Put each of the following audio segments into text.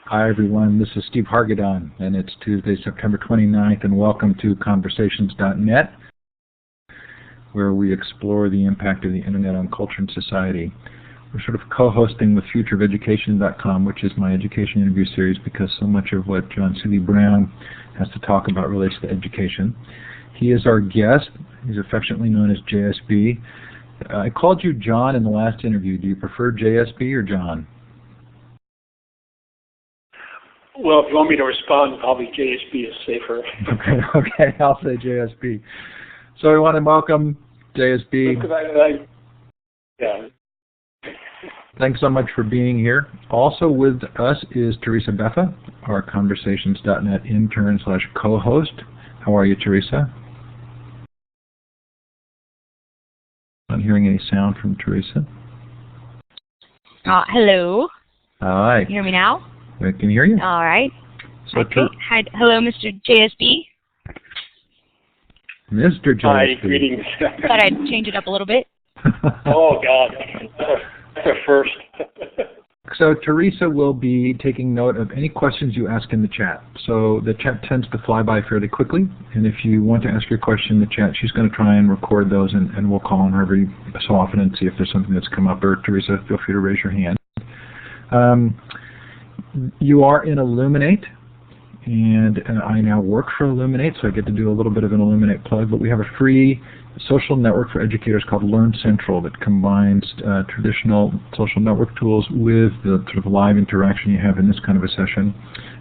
Hi everyone, this is Steve Hargadon, and it's Tuesday, September 29th, and welcome to Conversations.net, where we explore the impact of the Internet on culture and society. We're sort of co-hosting with FutureOfEducation.com, which is my education interview series, because so much of what John Seeley Brown has to talk about relates to education. He is our guest. He's affectionately known as JSB. I called you John in the last interview. Do you prefer JSB or John? Well, if you want me to respond, probably JSB is safer. Okay, I'll say JSB. So we want to welcome JSB. Yeah. Thanks so much for being here. Also with us is Teresa Beffa, our Conversations.net intern/co-host. How are you, Teresa? Not hearing any sound from Teresa. Hello. Hi. Can you hear me now? I can hear you. All right. So okay. Hi. Hello, Mr. JSB. Mr. JSB. Hi, greetings. Thought I'd change it up a little bit. Oh, God. That's a first. So Teresa will be taking note of any questions you ask in the chat. So the chat tends to fly by fairly quickly, and if you want to ask your question in the chat, she's going to try and record those, and we'll call on her every so often and see if there's something that's come up. Or Teresa, feel free to raise your hand. You are in Elluminate, and I now work for Elluminate, so I get to do a little bit of an Elluminate plug, but we have a free social network for educators called Learn Central that combines traditional social network tools with the sort of live interaction you have in this kind of a session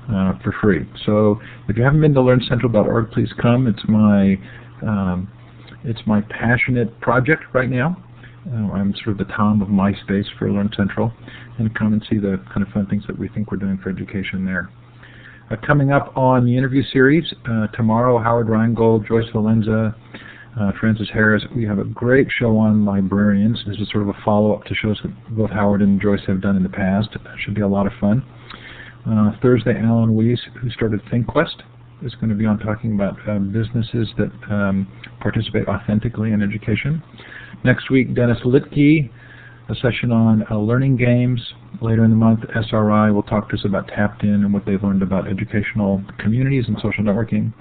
for free. So if you haven't been to LearnCentral.org, please come. It's my passionate project right now. I'm sort of the Tom of MySpace for Learn Central, and come and see the kind of fun things that we think we're doing for education there. Coming up on the interview series, tomorrow, Howard Rheingold, Joyce Valenza, Francis Harris. We have a great show on librarians. This is sort of a follow-up to shows that both Howard and Joyce have done in the past. It should be a lot of fun. Thursday, Alan Weiss, who started ThinkQuest, is going to be on talking about businesses that participate authentically in education. Next week, Dennis Litke, a session on learning games. Later in the month, SRI will talk to us about Tapped In and what they've learned about educational communities and social networking.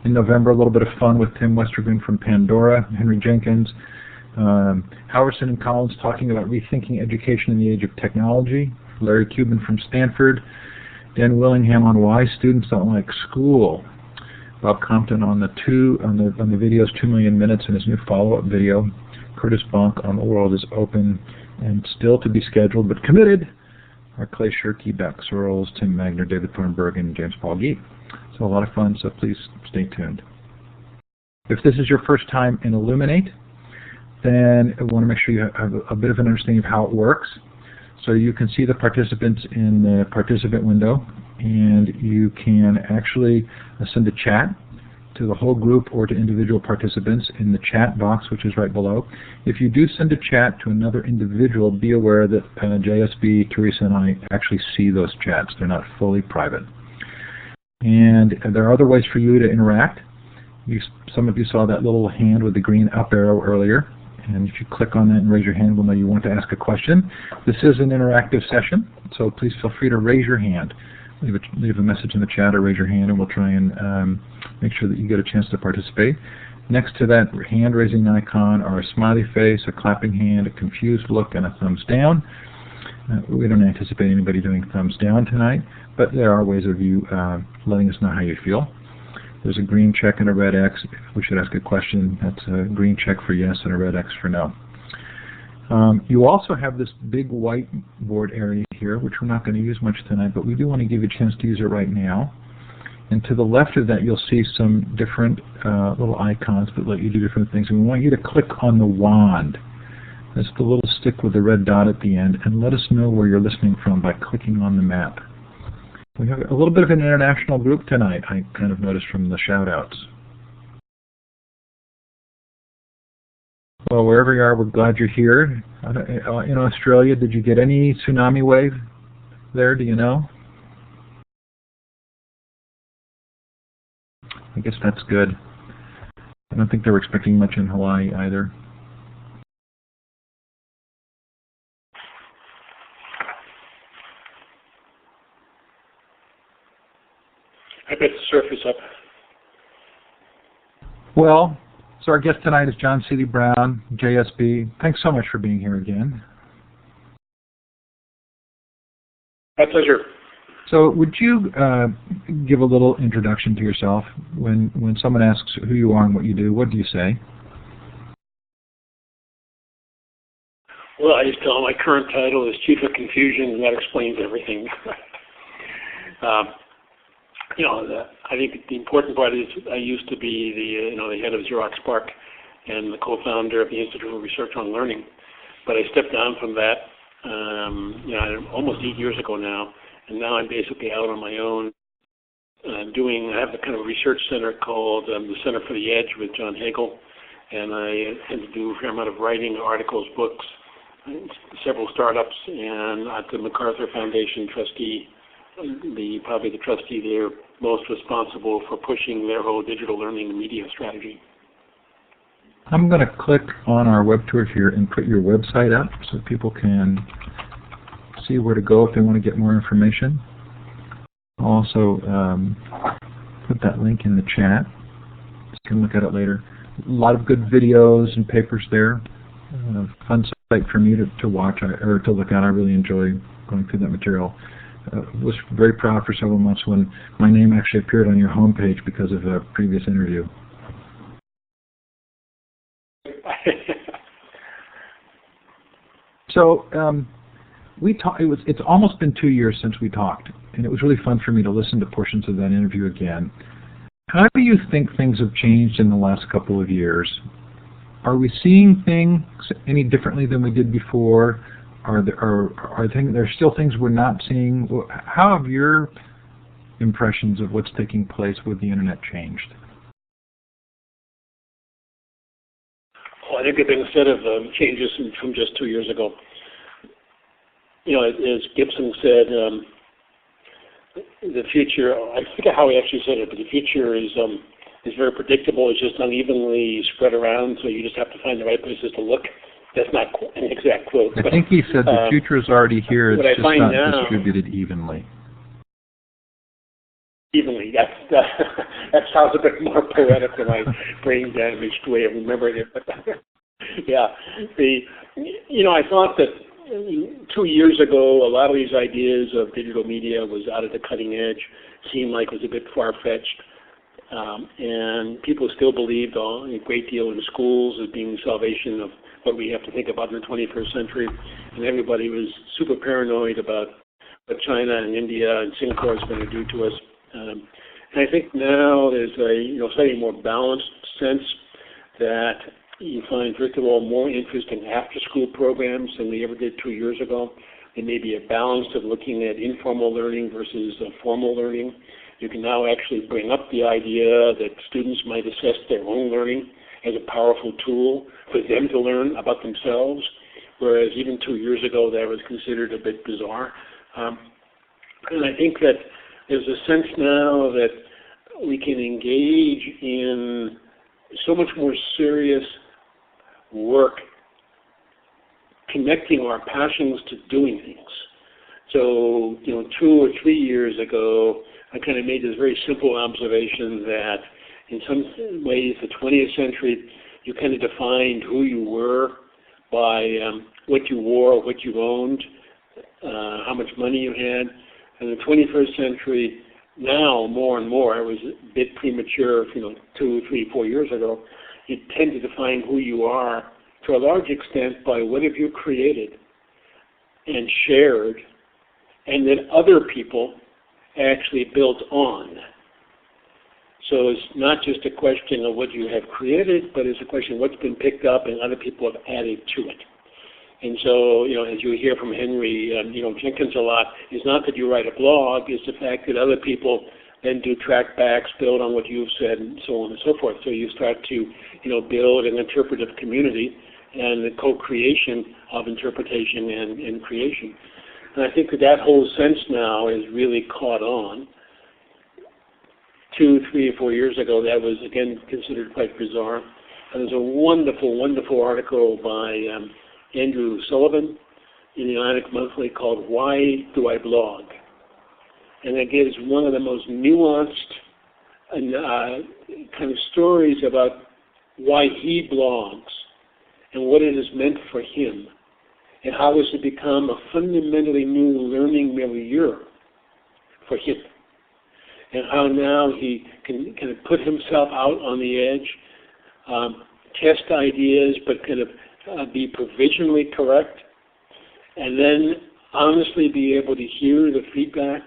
In November, a little bit of fun with Tim Westergren from Pandora, Henry Jenkins, Howerson and Collins talking about rethinking education in the age of technology, Larry Cuban from Stanford, Dan Willingham on why students don't like school, Bob Compton on the video's 2 million minutes and his new follow-up video, Curtis Bonk on The World is Open and still to be scheduled but committed are Clay Shirky, Beck Searles, Tim Magner, David Thornburg, and James Paul Gee. So a lot of fun, so please stay tuned. If this is your first time in Elluminate, then I want to make sure you have a bit of an understanding of how it works. So you can see the participants in the participant window, and you can actually send a chat to the whole group or to individual participants in the chat box, which is right below. If you do send a chat to another individual, be aware that JSB, Teresa, and I actually see those chats. They're not fully private. And there are other ways for you to interact. Some of you saw that little hand with the green up arrow earlier. And if you click on that and raise your hand, we'll know you want to ask a question. This is an interactive session, so please feel free to raise your hand. Leave a message in the chat or raise your hand, and we'll try and make sure that you get a chance to participate. Next to that hand-raising icon are a smiley face, a clapping hand, a confused look, and a thumbs down. We don't anticipate anybody doing thumbs down tonight, but there are ways of you letting us know how you feel. There's a green check and a red X. If we should ask a question, that's a green check for yes and a red X for no. You also have this big whiteboard area here, which we're not going to use much tonight, but we do want to give you a chance to use it right now. And to the left of that, you'll see some different little icons that let you do different things. And we want you to click on the wand. That's the little stick with the red dot at the end, and let us know where you're listening from by clicking on the map. We have a little bit of an international group tonight, I kind of noticed from the shout-outs. Well, wherever you are, we're glad you're here. In Australia, did you get any tsunami wave there? Do you know? I guess that's good. I don't think they were expecting much in Hawaii either. I bet the surface up. Well, so our guest tonight is John C.D. Brown, JSB. Thanks so much for being here again. My pleasure. So would you give a little introduction to yourself? When someone asks who you are and what you do, what do you say? Well, I just tell them my current title is Chief of Confusion, and that explains everything. I think the important part is I used to be the head of Xerox PARC and the co-founder of the Institute for Research on Learning. But I stepped down from that, almost 8 years ago now, and now I'm basically out on my own. I have a kind of research center called the Center for the Edge with John Hagel, and I tend to do a fair amount of writing, articles, books, several startups, and at the MacArthur Foundation trustee, probably the trustee there most responsible for pushing their whole digital learning and media strategy. I'm going to click on our web tour here and put your website up so people can see where to go if they want to get more information. I'll also put that link in the chat so you can look at it later. A lot of good videos and papers there. Fun site for me to watch or to look at. I really enjoy going through that material. Was very proud for several months when my name actually appeared on your homepage because of a previous interview. So we talked. It's almost been 2 years since we talked, and it was really fun for me to listen to portions of that interview again. How do you think things have changed in the last couple of years? Are we seeing things any differently than we did before? Are there still things we're not seeing? How have your impressions of what's taking place with the internet changed? Well, I think there have been a set of changes from just 2 years ago. As Gibson said, the future, I forget how he actually said it, but the future is very predictable. It's just unevenly spread around, so you just have to find the right places to look. That's not an exact quote. I think he said the future is already here. It's just not now, distributed evenly. Evenly. That sounds a bit more poetic than my brain-damaged way of remembering it. But yeah, I thought that 2 years ago, a lot of these ideas of digital media was out at the cutting edge, seemed like it was a bit far-fetched. And people still believed a great deal in schools as being the salvation of what we have to think about in the 21st century. And everybody was super paranoid about what China and India and Singapore is going to do to us. And I think now there's a slightly more balanced sense that you find, first of all, more interest in after-school programs than we ever did 2 years ago. There may be a balance of looking at informal learning versus formal learning. You can now actually bring up the idea that students might assess their own learning as a powerful tool for them to learn about themselves, whereas even 2 years ago that was considered a bit bizarre. And I think that there's a sense now that we can engage in so much more serious work connecting our passions to doing things. So, 2 or 3 years ago, I kind of made this very simple observation that in some ways, the 20th century, you kind of defined who you were by what you wore, what you owned, how much money you had. And the 21st century, now more and more, it was a bit premature, 2, 3, 4 years ago, you tend to define who you are to a large extent by what have you created and shared, and then other people actually built on. So it's not just a question of what you have created, but it's a question of what's been picked up and other people have added to it. And so, as you hear from Henry, Jenkins a lot, it's not that you write a blog, it's the fact that other people then do trackbacks, build on what you've said, and so on and so forth. So you start to, build an interpretive community and the co-creation of interpretation and creation. And I think that whole sense now is really caught on. 2, 3, or 4 years ago, that was, again, considered quite bizarre. And there's a wonderful, wonderful article by Andrew Sullivan in the Atlantic Monthly called Why Do I Blog? and that gives one of the most nuanced and kind of stories about why he blogs and what it has meant for him, and how this has become a fundamentally new learning milieu for him, and how now he can kind of put himself out on the edge, test ideas, but kind of be provisionally correct, and then honestly be able to hear the feedback.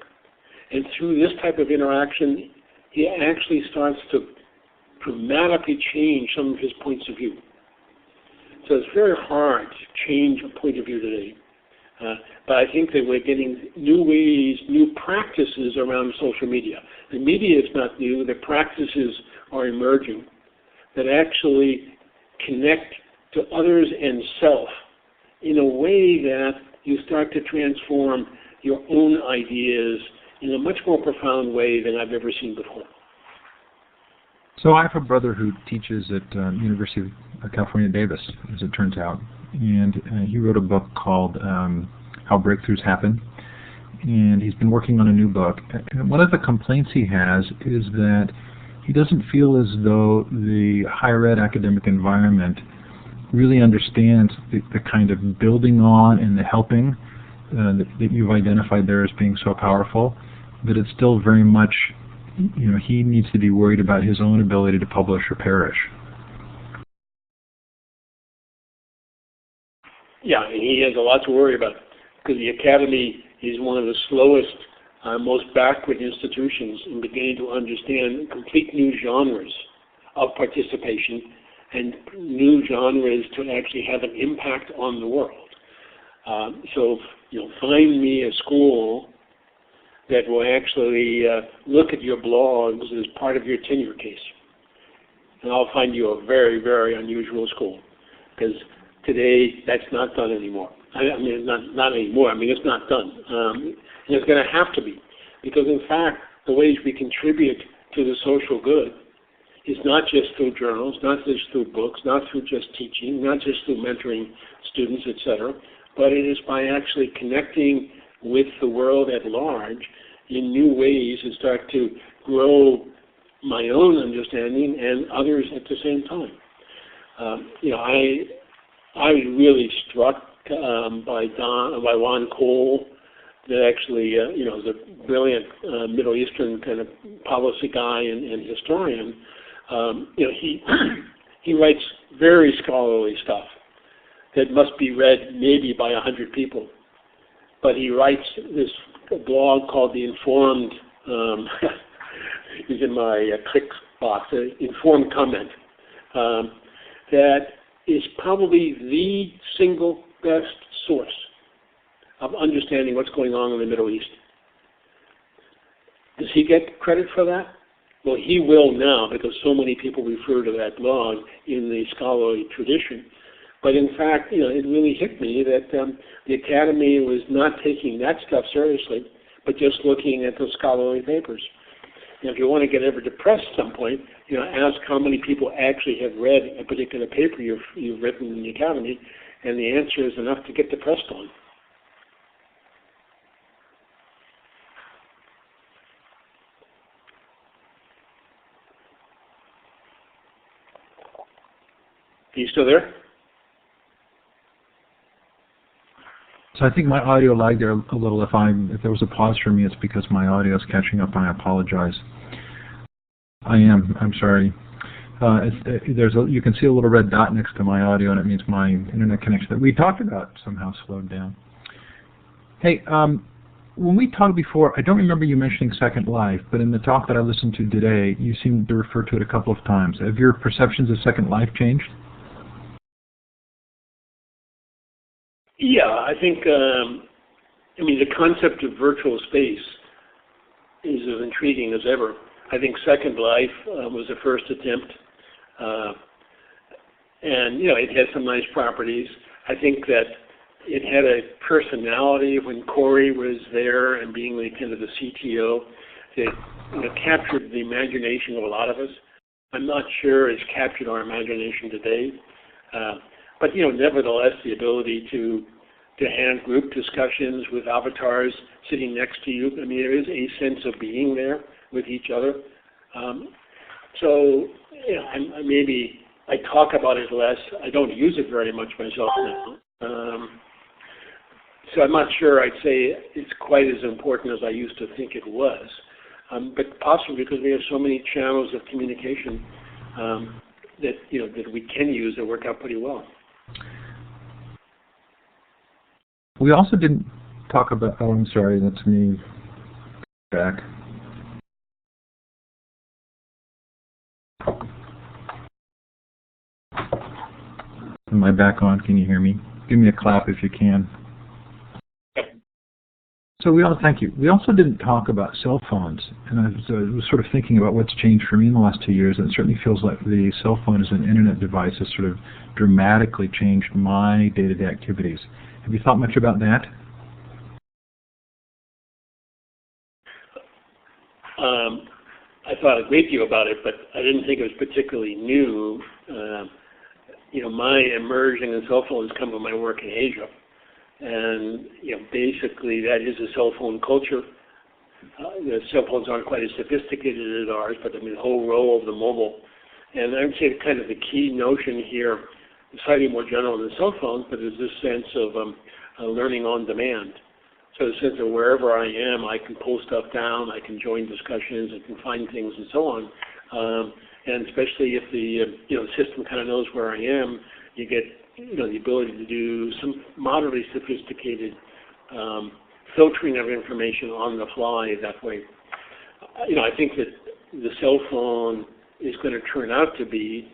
And through this type of interaction, he actually starts to dramatically change some of his points of view. So it's very hard to change a point of view today. But I think that we're getting new ways, new practices around social media. The media is not new, the practices are emerging that actually connect to others and self in a way that you start to transform your own ideas in a much more profound way than I've ever seen before. So I have a brother who teaches at University of California, Davis, as it turns out, and he wrote a book called How Breakthroughs Happen, and he's been working on a new book. And one of the complaints he has is that he doesn't feel as though the higher ed academic environment really understands the kind of building on and the helping that you've identified there as being so powerful, that it's still very much, he needs to be worried about his own ability to publish or perish. Yeah, and he has a lot to worry about, because the Academy is one of the slowest, most backward institutions in beginning to understand complete new genres of participation and new genres to actually have an impact on the world. So, find me a school that will actually look at your blogs as part of your tenure case. And I'll find you a very, very unusual school, because today that's not done anymore. I mean, not anymore. I mean, it's not done. And it's going to have to be, because in fact, the ways we contribute to the social good is not just through journals, not just through books, not through just teaching, not just through mentoring students, etc., but it is by actually connecting with the world at large in new ways and start to grow my own understanding and others at the same time. I was really struck by Ron Cole, that actually, is a brilliant Middle Eastern kind of policy guy and historian. He writes very scholarly stuff that must be read maybe by 100 people. But he writes this blog called The Informed, is in my clicks box, Informed Comment, that is probably the single best source of understanding what's going on in the Middle East. Does he get credit for that? Well, he will now, because so many people refer to that blog in the scholarly tradition. But in fact, it really hit me that the Academy was not taking that stuff seriously, but just looking at the scholarly papers. And if you want to get ever depressed at some point, ask how many people actually have read a particular paper you've written in the Academy, and the answer is enough to get depressed on. Are you still there? So I think my audio lagged there a little. If there was a pause for me, it's because my audio is catching up. I apologize. I'm sorry. You can see a little red dot next to my audio, and it means my internet connection that we talked about somehow slowed down. Hey, when we talked before, I don't remember you mentioning Second Life, but in the talk that I listened to today, you seemed to refer to it a couple of times. Have your perceptions of Second Life changed? Yeah, I think, the concept of virtual space is as intriguing as ever. I think Second Life was the first attempt, and, it has some nice properties. I think that it had a personality when Corey was there and being kind of the CTO that captured the imagination of a lot of us. I'm not sure it's captured our imagination today. But nevertheless, the ability to hand group discussions with avatars sitting next to you. I mean, there is a sense of being there with each other. So, you know, maybe I talk about it less. I don't use it very much myself now. So I'm not sure I'd say it's quite as important as I used to think it was. But possibly because we have so many channels of communication that we can use that work out pretty well. We also didn't talk about, oh, I'm sorry, that's me back. Am I back on? Can you hear me? Give me a clap if you can. So thank you. We also didn't talk about cell phones, and I was sort of thinking about what's changed for me in the last 2 years, and it certainly feels like the cell phone as an internet device has sort of dramatically changed my day-to-day activities. Have you thought much about that? I thought a great deal about it, but I didn't think it was particularly new. My immersion in cell phones come from my work in Asia. And basically that is a cell phone culture. The cell phones aren't quite as sophisticated as ours, but I mean the whole role of the mobile. And I would say kind of the key notion here, slightly more general than cell phones, but is this sense of learning on demand. So the sense of wherever I am, I can pull stuff down, I can join discussions, I can find things and so on. And especially if the system kind of knows where I am, you get the ability to do some moderately sophisticated filtering of information on the fly that way. I think that the cell phone is going to turn out to be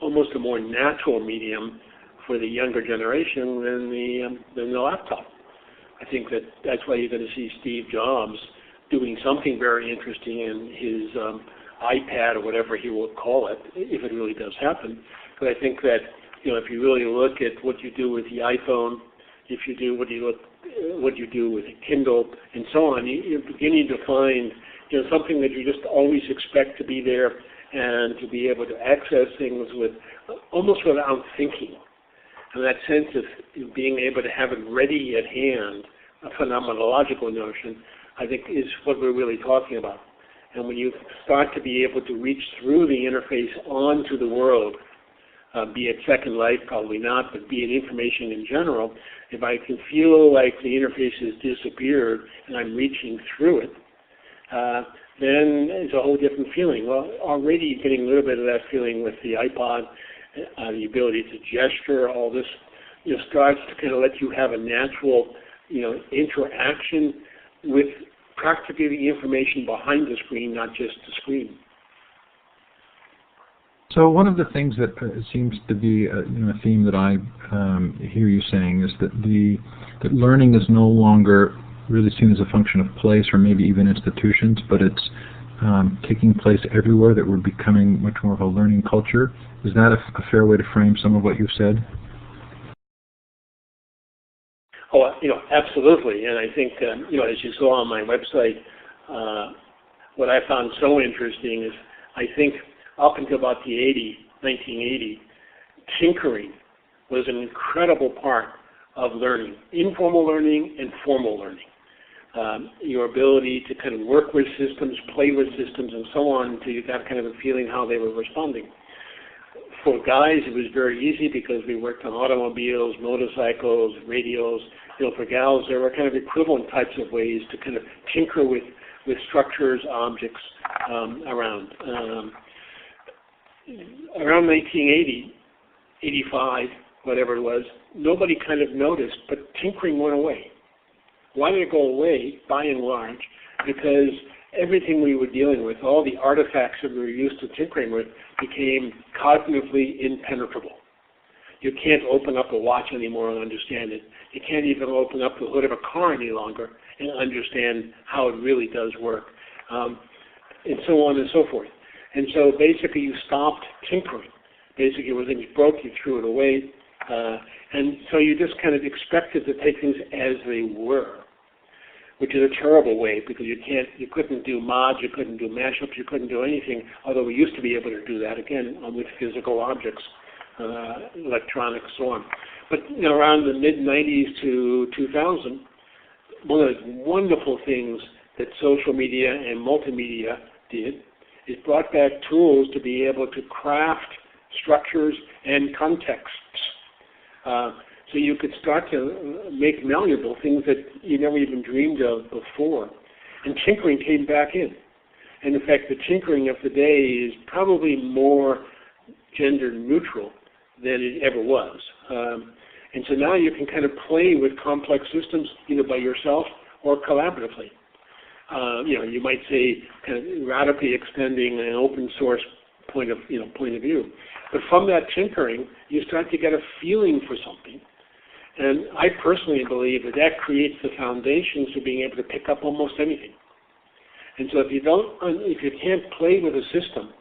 almost a more natural medium for the younger generation than the laptop. I think that's why you're going to see Steve Jobs doing something very interesting in his iPad or whatever he will call it, if it really does happen. But I think that if you really look at what you do with the iPhone, if you do what you do with Kindle and so on, you're beginning to find something that you just always expect to be there and to be able to access things with almost without thinking. And that sense of being able to have it ready at hand, a phenomenological notion, I think is what we're really talking about. And when you start to be able to reach through the interface onto the world, be it Second Life, probably not, but be it information in general, if I can feel like the interface has disappeared and I'm reaching through it, then it's a whole different feeling. Well, already getting a little bit of that feeling with the iPod, the ability to gesture, all this, starts to kind of let you have a natural, interaction with practically the information behind the screen, not just the screen. So one of the things that seems to be a theme that I hear you saying is that learning is no longer really seen as a function of place or maybe even institutions, but it's taking place everywhere, that we're becoming much more of a learning culture. Is that a fair way to frame some of what you've said? Oh, absolutely. And I think, as you saw on my website, what I found so interesting is I think up until about the 1980, tinkering was an incredible part of learning, informal learning and formal learning. Your ability to kind of work with systems, play with systems, and so on until you got kind of a feeling how they were responding. For guys, it was very easy because we worked on automobiles, motorcycles, radios. For gals, there were kind of equivalent types of ways to kind of tinker with structures, objects around. Around 1980, 85, whatever it was, nobody kind of noticed, but tinkering went away. Why did it go away, by and large? Because everything we were dealing with, all the artifacts that we were used to tinkering with, became cognitively impenetrable. You can't open up a watch anymore and understand it. You can't even open up the hood of a car any longer and understand how it really does work, and so on and so forth. And so basically you stopped tinkering. Basically when things broke, you threw it away. And so you just kind of expected to take things as they were, which is a terrible way because you couldn't do mods, you couldn't do mashups, you couldn't do anything, although we used to be able to do that, again, with physical objects, electronics, so on. But around the mid-90s to 2000, one of the wonderful things that social media and multimedia did is brought back tools to be able to craft structures and contexts. So you could start to make malleable things that you never even dreamed of before. And tinkering came back in. And in fact, the tinkering of today is probably more gender neutral than it ever was. And so now you can kind of play with complex systems either by yourself or collaboratively. You might say kind of radically extending an open source point of view. But from that tinkering, you start to get a feeling for something. And I personally believe that creates the foundations for being able to pick up almost anything. And so if you can't play with a system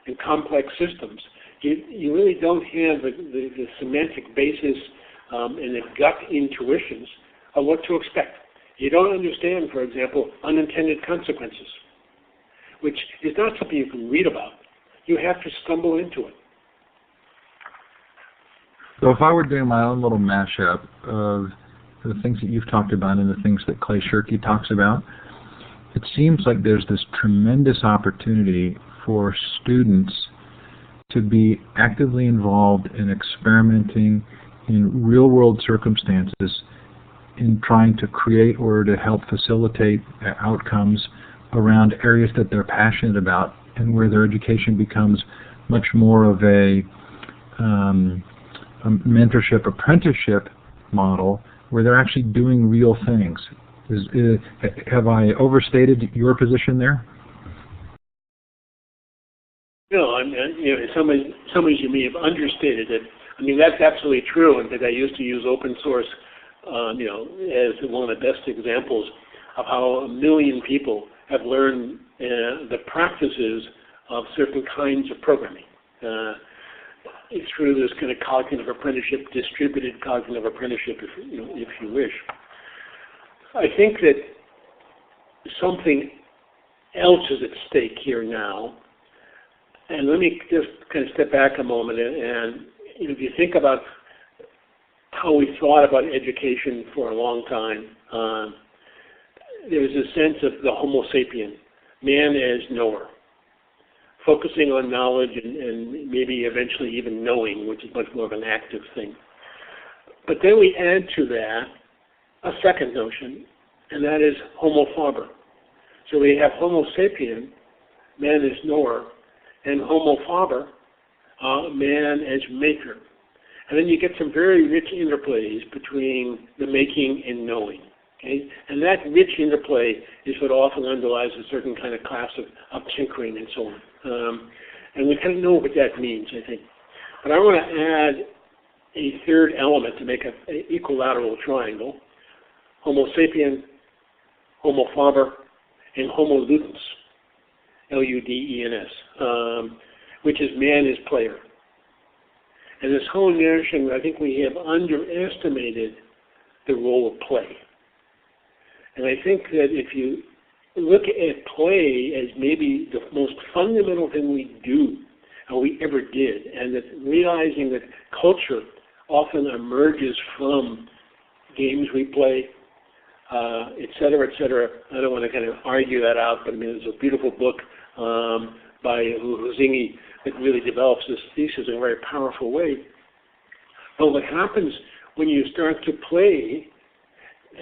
and complex systems, you really don't have the semantic basis and the gut intuitions of what to expect. You don't understand, for example, unintended consequences, which is not something you can read about. You have to stumble into it. So if I were doing my own little mashup of the things that you've talked about and the things that Clay Shirky talks about, it seems like there's this tremendous opportunity for students to be actively involved in experimenting in real-world circumstances in trying to create or to help facilitate outcomes around areas that they're passionate about and where their education becomes much more of a mentorship, apprenticeship model where they're actually doing real things. Have I overstated your position there? No, in some ways you may have understated it. I mean, that's absolutely true, and that I used to use open source, as one of the best examples of how 1 million people have learned the practices of certain kinds of programming. Through this kind of cognitive apprenticeship, distributed cognitive apprenticeship, if you wish. I think that something else is at stake here now. And let me just kind of step back a moment. And if you think about how we thought about education for a long time, there was a sense of the Homo sapien, man as knower, focusing on knowledge and maybe eventually even knowing, which is much more of an active thing. But then we add to that a second notion, and that is Homo faber. So we have Homo sapien, man as knower, and Homo faber, man as maker. And then you get some very rich interplays between the making and knowing. Okay? And that rich interplay is what often underlies a certain kind of class of tinkering and so on. And we kind of know what that means, I think. But I want to add a third element to make an equilateral triangle: Homo sapien, Homo faber, and Homo ludens, Ludens, which is man as player. And this whole notion, I think we have underestimated the role of play. And I think that if you look at play as maybe the most fundamental thing we do, and we ever did, and that realizing that culture often emerges from games we play, et cetera, et cetera. I don't want to kind of argue that out, but I mean, there's a beautiful book by Huizinga that really develops this thesis in a very powerful way. But what happens when you start to play,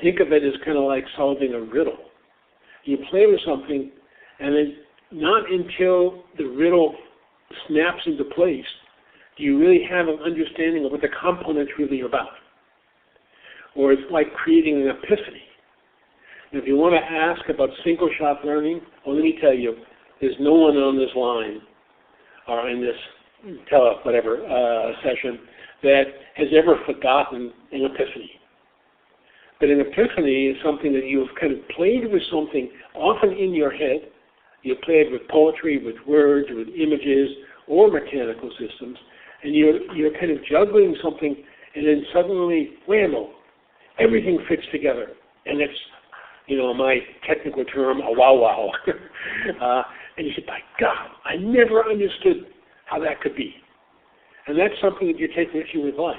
think of it as kind of like solving a riddle. You play with something, and then not until the riddle snaps into place do you really have an understanding of what the components really are about. Or it's like creating an epiphany. And if you want to ask about single-shot learning, well, let me tell you, there's no one on this line or in this session that has ever forgotten an epiphany. But an epiphany is something that you've kind of played with something, often in your head. You played with poetry, with words, with images, or mechanical systems, and you're kind of juggling something, and then suddenly, whammo, everything fits together. And it's, my technical term, a wow-wow. And you say, by God, I never understood how that could be. And that's something that you take with you in life.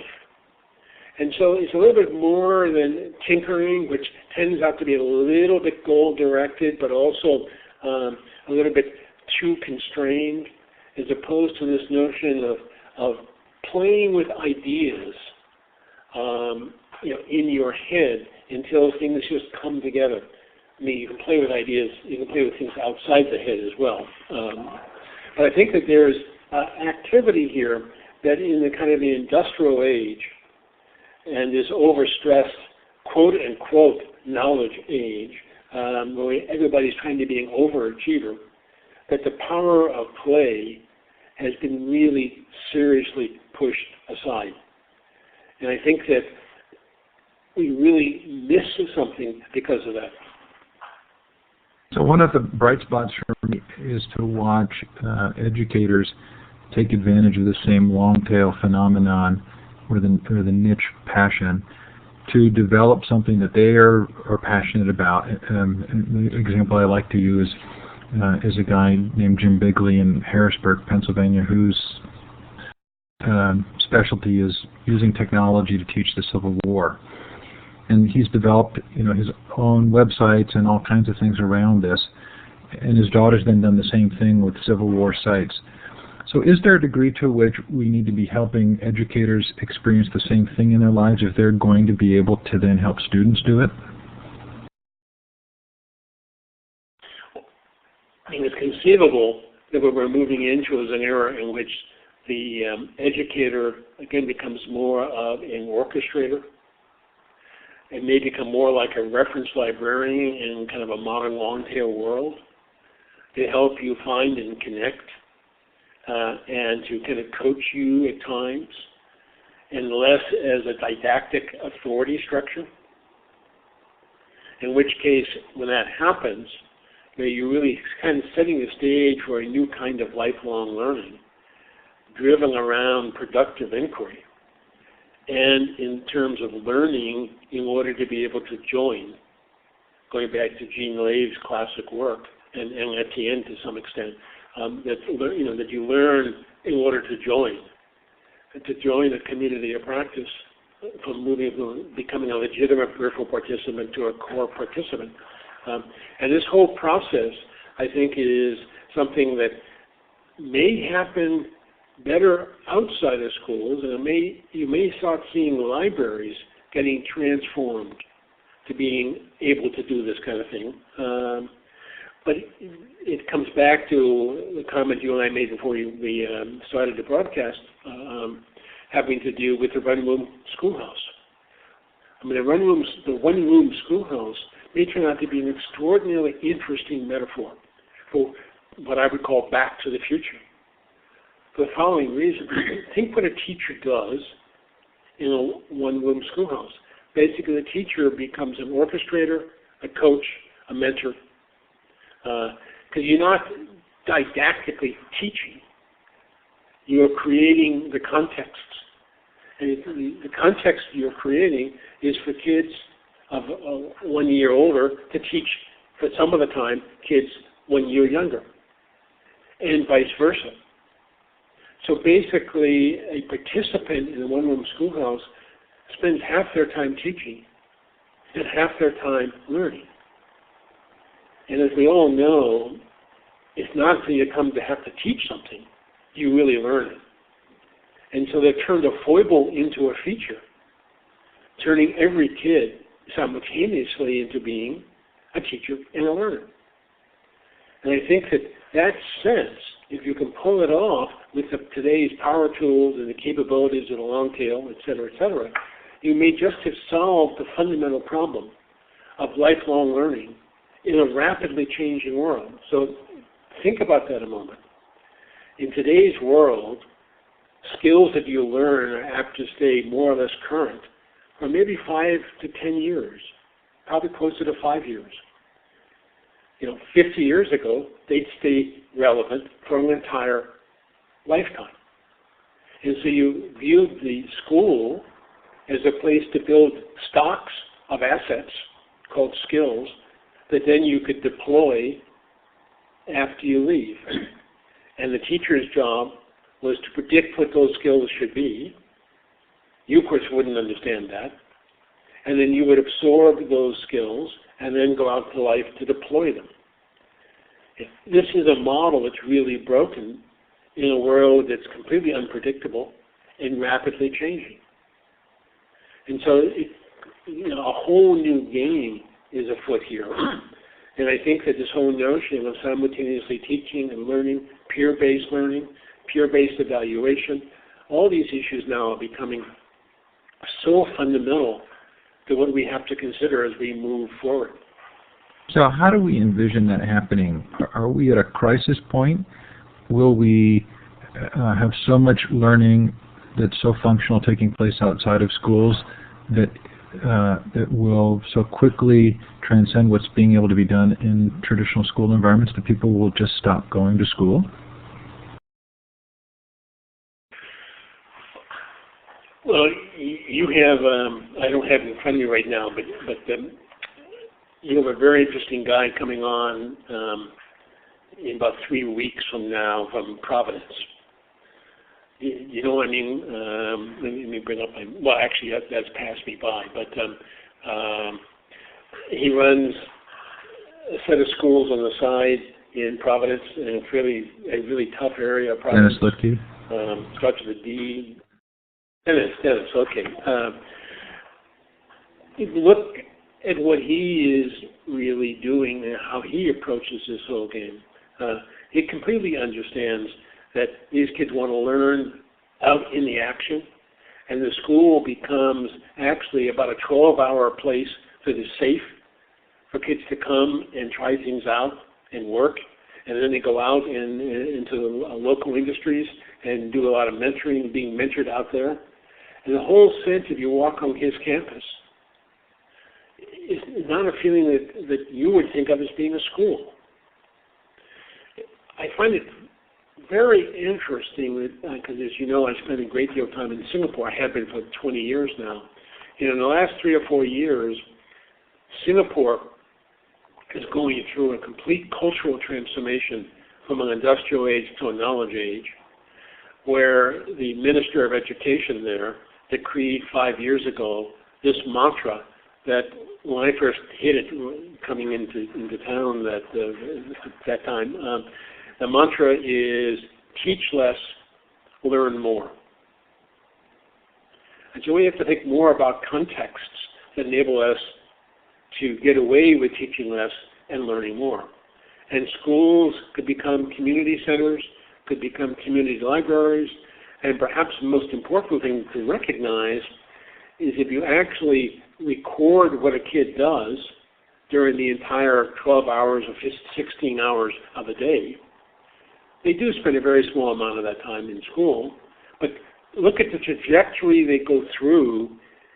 And so it's a little bit more than tinkering, which tends out to be a little bit goal-directed, but also a little bit too constrained, as opposed to this notion of playing with ideas in your head until things just come together. I mean, you can play with ideas, you can play with things outside the head as well. But I think that there's activity here that in the kind of the industrial age and this overstressed quote-unquote knowledge age, where everybody's trying to be an overachiever, that the power of play has been really seriously pushed aside. And I think that we really miss something because of that. So one of the bright spots for me is to watch educators take advantage of the same long-tail phenomenon or the niche passion to develop something that they are passionate about. The example I like to use is a guy named Jim Bigley in Harrisburg, Pennsylvania, whose specialty is using technology to teach the Civil War. And he's developed, his own websites and all kinds of things around this. And his daughter's then done the same thing with Civil War sites. So is there a degree to which we need to be helping educators experience the same thing in their lives if they're going to be able to then help students do it? I mean, it's conceivable that what we're moving into is an era in which the educator, again, becomes more of an orchestrator. It may become more like a reference librarian in kind of a modern long-tail world to help you find and connect and to kind of coach you at times, and less as a didactic authority structure. In which case, when that happens, you're really kind of setting the stage for a new kind of lifelong learning, driven around productive inquiry, and in terms of learning in order to be able to join, going back to Jean Lave's classic work, and Etienne to some extent, that you learn in order to join a community of practice, from becoming a legitimate peripheral participant to a core participant. And this whole process, I think, is something that may happen better outside of schools, and you may start seeing libraries getting transformed to being able to do this kind of thing. But it comes back to the comment you and I made before we started the broadcast, having to do with the one-room schoolhouse. I mean, the one-room schoolhouse may turn out to be an extraordinarily interesting metaphor for what I would call back to the future. For the following reason: think what a teacher does in a one-room schoolhouse. Basically, the teacher becomes an orchestrator, a coach, a mentor, because you're not didactically teaching. You're creating the contexts. And the context you're creating is for kids of 1 year older to teach, for some of the time, kids 1 year younger, and vice versa. So basically, a participant in a one-room schoolhouse spends half their time teaching and half their time learning. And as we all know, it's not until you come to have to teach something you really learn it. And so they've turned a foible into a feature, turning every kid simultaneously into being a teacher and a learner. And I think that sense, if you can pull it off with today's power tools and the capabilities of the long tail, et cetera, you may just have solved the fundamental problem of lifelong learning in a rapidly changing world. So think about that a moment. In today's world, skills that you learn are apt to stay more or less current for maybe 5 to 10 years, probably closer to 5 years. 50 years ago, they'd stay relevant for an entire lifetime. And so you viewed the school as a place to build stocks of assets called skills that then you could deploy after you leave. And the teacher's job was to predict what those skills should be You, of course, wouldn't understand that. And then you would absorb those skills and then go out to life to deploy them. This is a model that's really broken in a world that's completely unpredictable and rapidly changing. And so a whole new game is afoot here. And I think that this whole notion of simultaneously teaching and learning, peer-based evaluation, all these issues now are becoming so fundamental to what we have to consider as we move forward. So how do we envision that happening? Are we at a crisis point? Will we have so much learning that's so functional taking place outside of schools that will so quickly transcend what's being able to be done in traditional school environments that people will just stop going to school? Well, you have, I don't have it in front of me right now, but you have a very interesting guy coming on in about 3 weeks from now from Providence. You know what I mean? Let me bring up well, actually, that's passed me by, but he runs a set of schools on the side in Providence, in a really tough area of Providence. Dennis Lutke? Starts with a D. Dennis, okay. Look at what he is really doing and how he approaches this whole game. He completely understands that these kids want to learn out in the action, and the school becomes actually about a 12-hour place that is safe for kids to come and try things out and work, and then they go out into local industries and do a lot of mentoring, being mentored out there. And the whole sense, if you walk on his campus, is not a feeling that you would think of as being a school. I find it very interesting because, as you know, I spent a great deal of time in Singapore. I have been for 20 years now. In the last 3 or 4 years, Singapore is going through a complete cultural transformation from an industrial age to a knowledge age, where the Minister of Education there decreed 5 years ago this mantra that when I first hit it coming into town that time, the mantra is teach less, learn more. And so we have to think more about contexts that enable us to get away with teaching less and learning more. And schools could become community centers, could become community libraries, and perhaps the most important thing to recognize is if you actually record what a kid does during the entire 12 hours or 16 hours of a day, they do spend a very small amount of that time in school, but look at the trajectory they go through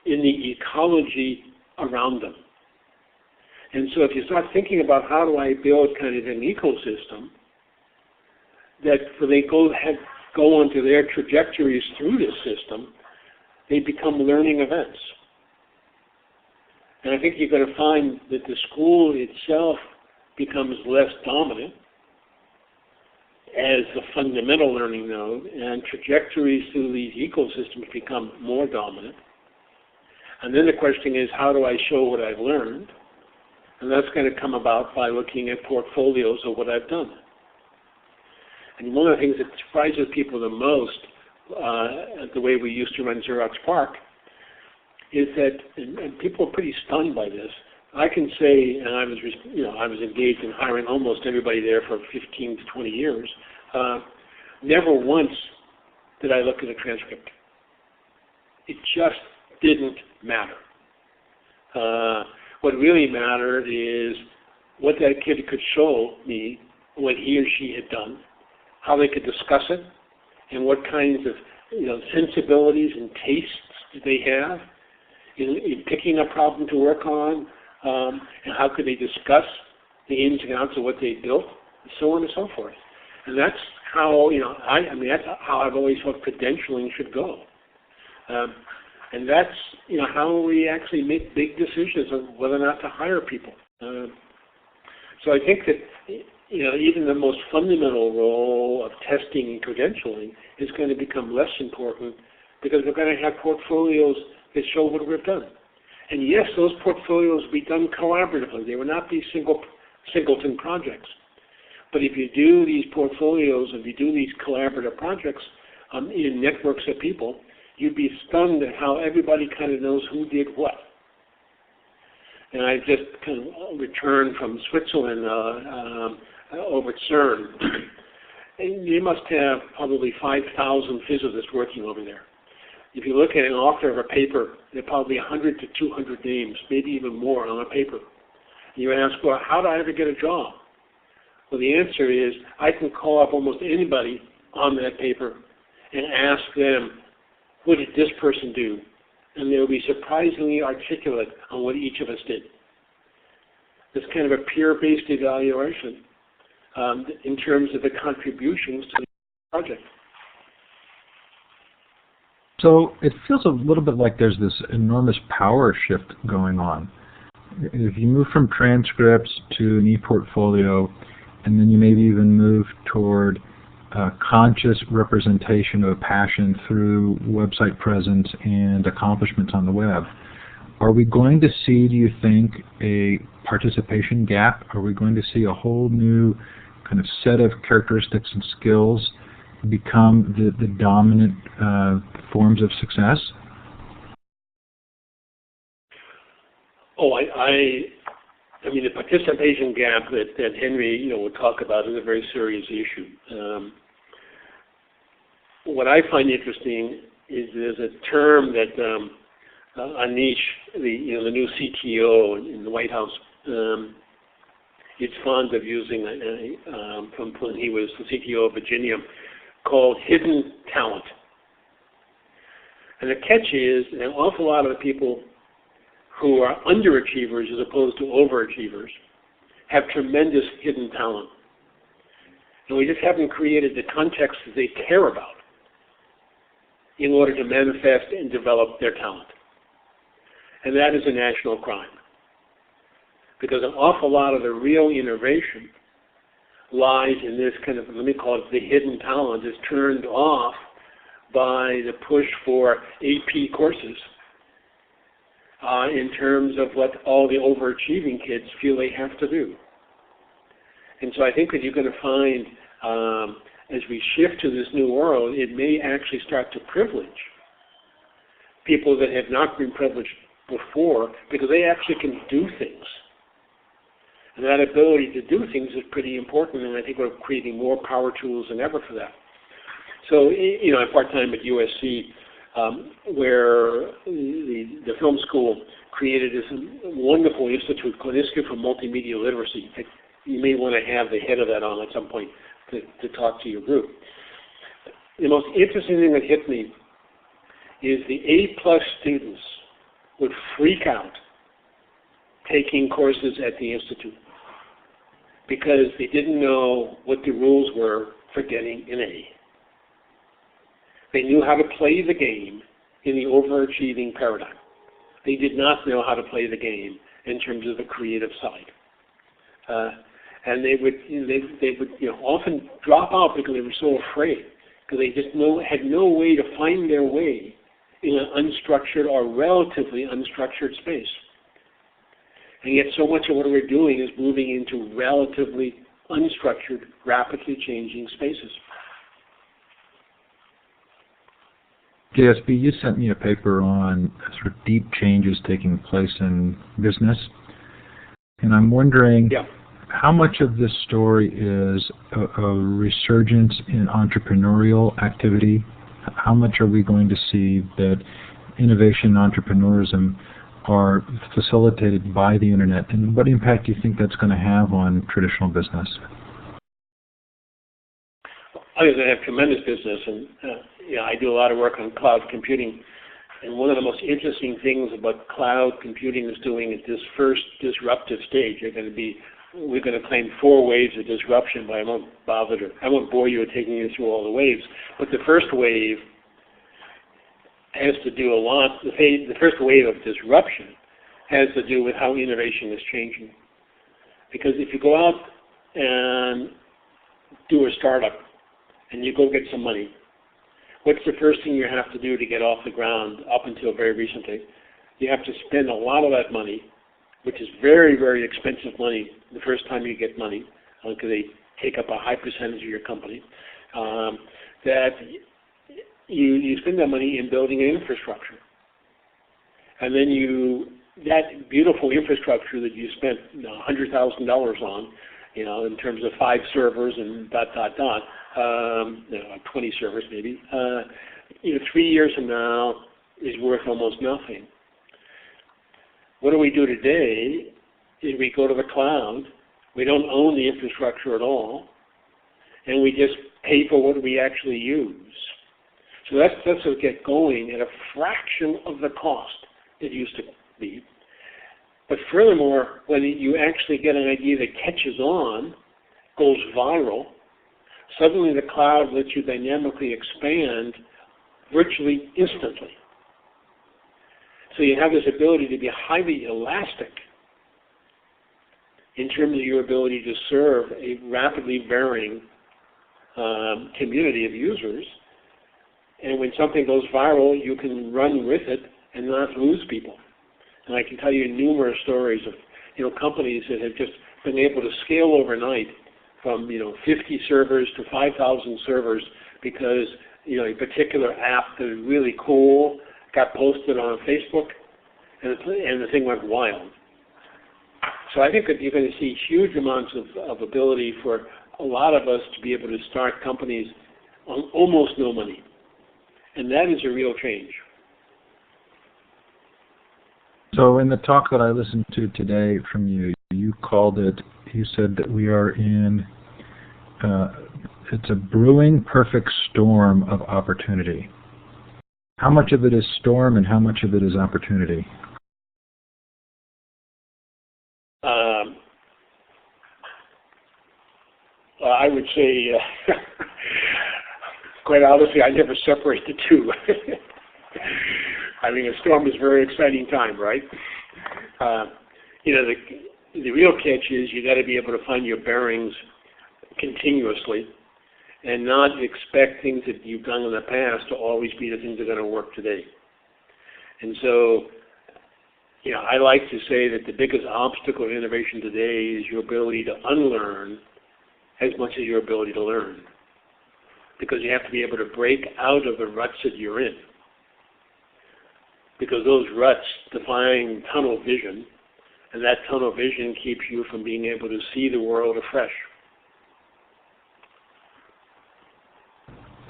in the ecology around them. And so if you start thinking about how do I build kind of an ecosystem that when they go onto their trajectories through this system, they become learning events. And I think you're going to find that the school itself becomes less dominant as the fundamental learning node, and trajectories through these ecosystems become more dominant. And then the question is, how do I show what I've learned? And that's going to come about by looking at portfolios of what I've done. And one of the things that surprises people the most, the way we used to run Xerox PARC, is that, and people are pretty stunned by this. I can say, and I was engaged in hiring almost everybody there for 15 to 20 years. Never once did I look at a transcript. It just didn't matter. What really mattered is what that kid could show me, what he or she had done, how they could discuss it, and what kinds of sensibilities and tastes did they have in picking a problem to work on, and how could they discuss the ins and outs of what they built, and so on and so forth. And that's how that's how I've always thought credentialing should go. And that's how we actually make big decisions on whether or not to hire people. So I think that even the most fundamental role of testing and credentialing is going to become less important because we're going to have portfolios that show what we've done. And yes, those portfolios will be done collaboratively. They will not be singleton projects. But if you do these portfolios, if you do these collaborative projects in networks of people, you'd be stunned at how everybody kind of knows who did what. And I just kind of returned from Switzerland over at CERN. And you must have probably 5,000 physicists working over there. If you look at an author of a paper, there are probably 100 to 200 names, maybe even more on a paper. And you ask, well, how do I ever get a job? Well, the answer is I can call up almost anybody on that paper and ask them, what did this person do? And they'll be surprisingly articulate on what each of us did. It's kind of a peer-based evaluation in terms of the contributions to the project. So it feels a little bit like there's this enormous power shift going on. If you move from transcripts to an e-portfolio, and then you maybe even move toward conscious representation of a passion through website presence and accomplishments on the web, are we going to see, do you think, a participation gap? Are we going to see a whole new kind of set of characteristics and skills become the dominant forms of success? Oh, I mean, the participation gap that Henry, would talk about is a very serious issue. What I find interesting is there's a term that Anish, the new CTO in the White House, is fond of using from when he was the CTO of Virginia, called hidden talent. And the catch is an awful lot of the people who are underachievers as opposed to overachievers have tremendous hidden talent. And we just haven't created the context that they care about in order to manifest and develop their talent. And that is a national crime. Because an awful lot of the real innovation lies in this kind of, let me call it the hidden talent, is turned off by the push for AP courses in terms of what all the overachieving kids feel they have to do. And so I think that you're going to find, as we shift to this new world, it may actually start to privilege people that have not been privileged before because they actually can do things. And that ability to do things is pretty important, and I think we're creating more power tools than ever for that. So, I'm part-time at USC, where the film school created this wonderful institute called Institute for Multimedia Literacy. You may want to have the head of that on at some point to talk to your group. The most interesting thing that hit me is the A+ students would freak out taking courses at the Institute because they didn't know what the rules were for getting an A. They knew how to play the game in the overachieving paradigm. They did not know how to play the game in terms of the creative side. And they would often drop out because they were so afraid, because they just had no way to find their way in an unstructured or relatively unstructured space. And yet so much of what we're doing is moving into relatively unstructured, rapidly changing spaces. JSB, you sent me a paper on sort of deep changes taking place in business. And I'm wondering how much of this story is a resurgence in entrepreneurial activity? How much are we going to see that innovation and entrepreneurism are facilitated by the internet? And what impact do you think that's going to have on traditional business? I think they have tremendous business, and I do a lot of work on cloud computing. And one of the most interesting things about cloud computing is doing at this first disruptive stage. We're going to claim 4 waves of disruption, but I won't bore you with taking you through all the waves. But the first wave has to do a lot. The first wave of disruption has to do with how innovation is changing. Because if you go out and do a startup and you go get some money, what's the first thing you have to do to get off the ground up until very recently? You have to spend a lot of that money, which is very, very expensive money the first time you get money, because they take up a high percentage of your company, that you spend that money in building an infrastructure. And then that beautiful infrastructure that you spent $100,000 on, in terms of 5 servers and 20 servers maybe, 3 years from now is worth almost nothing. What do we do today is we go to the cloud, we don't own the infrastructure at all, and we just pay for what we actually use. So that lets us get going at a fraction of the cost it used to be. But furthermore, when you actually get an idea that catches on, goes viral, suddenly the cloud lets you dynamically expand virtually instantly. So you have this ability to be highly elastic in terms of your ability to serve a rapidly varying community of users. And when something goes viral, you can run with it and not lose people. And I can tell you numerous stories of companies that have just been able to scale overnight from 50 servers to 5,000 servers because a particular app that is really cool got posted on Facebook, and the thing went wild. So I think that you're going to see huge amounts of ability for a lot of us to be able to start companies on almost no money. And that is a real change. So in the talk that I listened to today from you, you said that we are in, it's a brewing perfect storm of opportunity. How much of it is storm and how much of it is opportunity? I would say, quite honestly, I never separate the two. I mean, a storm is a very exciting time, right? The real catch is you got to be able to find your bearings continuously and not expect things that you've done in the past to always be the things that are going to work today. And so, I like to say that the biggest obstacle to innovation today is your ability to unlearn as much as your ability to learn. Because you have to be able to break out of the ruts that you're in. Because those ruts define tunnel vision, and that tunnel vision keeps you from being able to see the world afresh.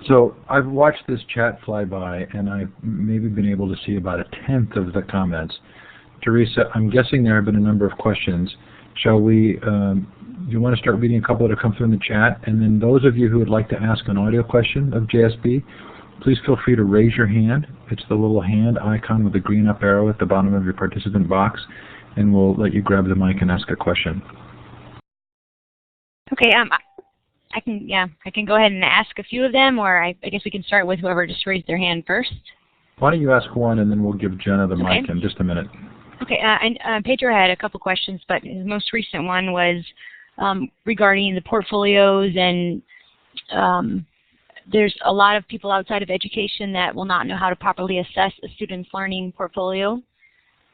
So I've watched this chat fly by, and I've maybe been able to see about 1/10 of the comments. Teresa, I'm guessing there have been a number of questions. Shall we, do you want to start reading a couple that have come through in the chat? And then those of you who would like to ask an audio question of JSB, please feel free to raise your hand. It's the little hand icon with the green up arrow at the bottom of your participant box, and we'll let you grab the mic and ask a question. Okay, I can go ahead and ask a few of them, or I guess we can start with whoever just raised their hand first. Why don't you ask one, and then we'll give Jenna the mic in just a minute. Okay, and Pedro had a couple questions, but his most recent one was regarding the portfolios, and there's a lot of people outside of education that will not know how to properly assess a student's learning portfolio.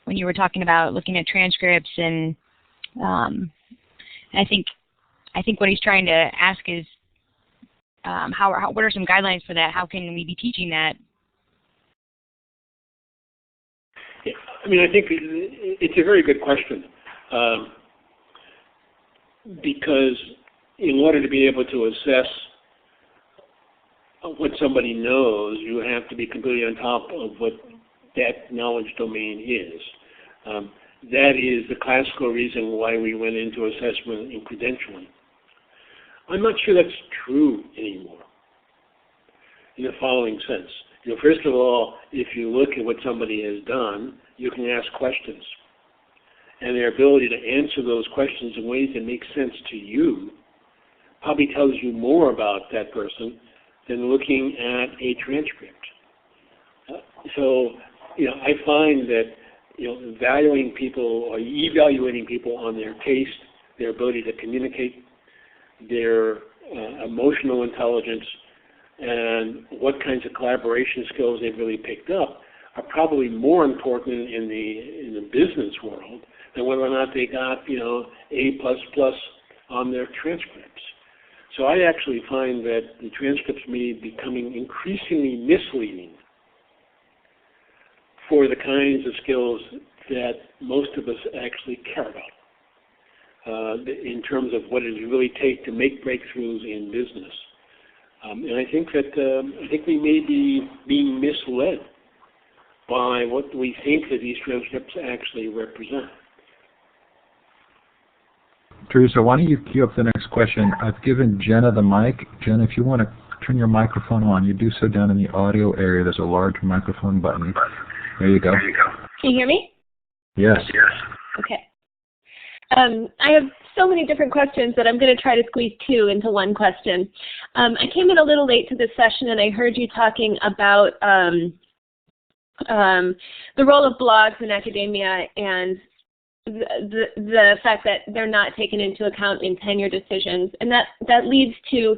When you were talking about looking at transcripts, and I think what he's trying to ask is what are some guidelines for that? How can we be teaching that? Yeah, I mean, I think it's a very good question because in order to be able to assess what somebody knows, you have to be completely on top of what that knowledge domain is. That is the classical reason why we went into assessment and credentialing. I'm not sure that's true anymore in the following sense. First of all, if you look at what somebody has done, you can ask questions. And their ability to answer those questions in ways that make sense to you probably tells you more about that person than looking at a transcript. So, I find that, valuing people or evaluating people on their taste, their ability to communicate, their emotional intelligence, and what kinds of collaboration skills they've really picked up are probably more important in the business world than whether or not they got, A++ on their transcripts. So I actually find that the transcripts may be becoming increasingly misleading for the kinds of skills that most of us actually care about in terms of what it really takes to make breakthroughs in business. And I think we may be being misled by what we think that these transcripts actually represent. Teresa, why don't you queue up the next question? I've given Jenna the mic. Jenna, if you want to turn your microphone on, you do so down in the audio area. There's a large microphone button. There you go. Can you hear me? Yes. Okay. I have so many different questions that I'm going to try to squeeze two into one question. I came in a little late to this session, and I heard you talking about the role of blogs in academia and the fact that they're not taken into account in tenure decisions. And that leads to,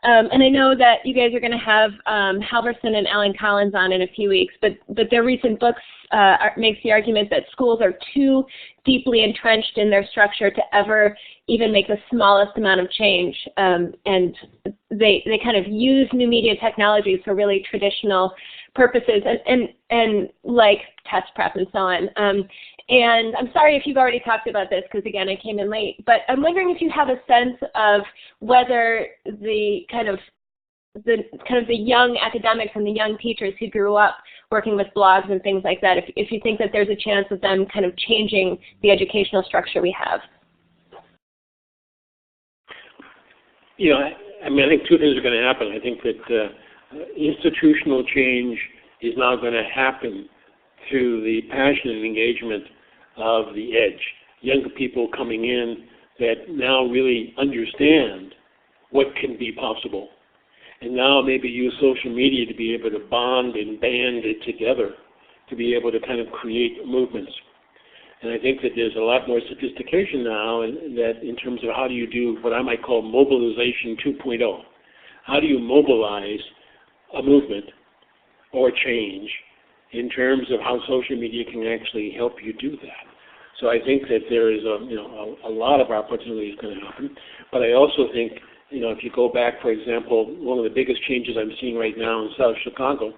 and I know that you guys are going to have Halverson and Alan Collins on in a few weeks, but their recent books makes the argument that schools are too deeply entrenched in their structure to ever even make the smallest amount of change. And they kind of use new media technologies for really traditional purposes and like test prep and so on. And I'm sorry if you've already talked about this because, again, I came in late. But I'm wondering if you have a sense of whether the young academics and the young teachers who grew up working with blogs and things like that, if you think that there's a chance of them kind of changing the educational structure we have. I think two things are going to happen. I think that institutional change is now going to happen through the passion and engagement of the edge. Younger people coming in that now really understand what can be possible, and now maybe use social media to be able to bond and band it together to be able to kind of create movements. And I think that there's a lot more sophistication now in terms of how do you do what I might call mobilization 2.0. How do you mobilize a movement or change in terms of how social media can actually help you do that? So I think that there is a lot of opportunities going to happen. But I also think, if you go back, for example, one of the biggest changes I'm seeing right now in South Chicago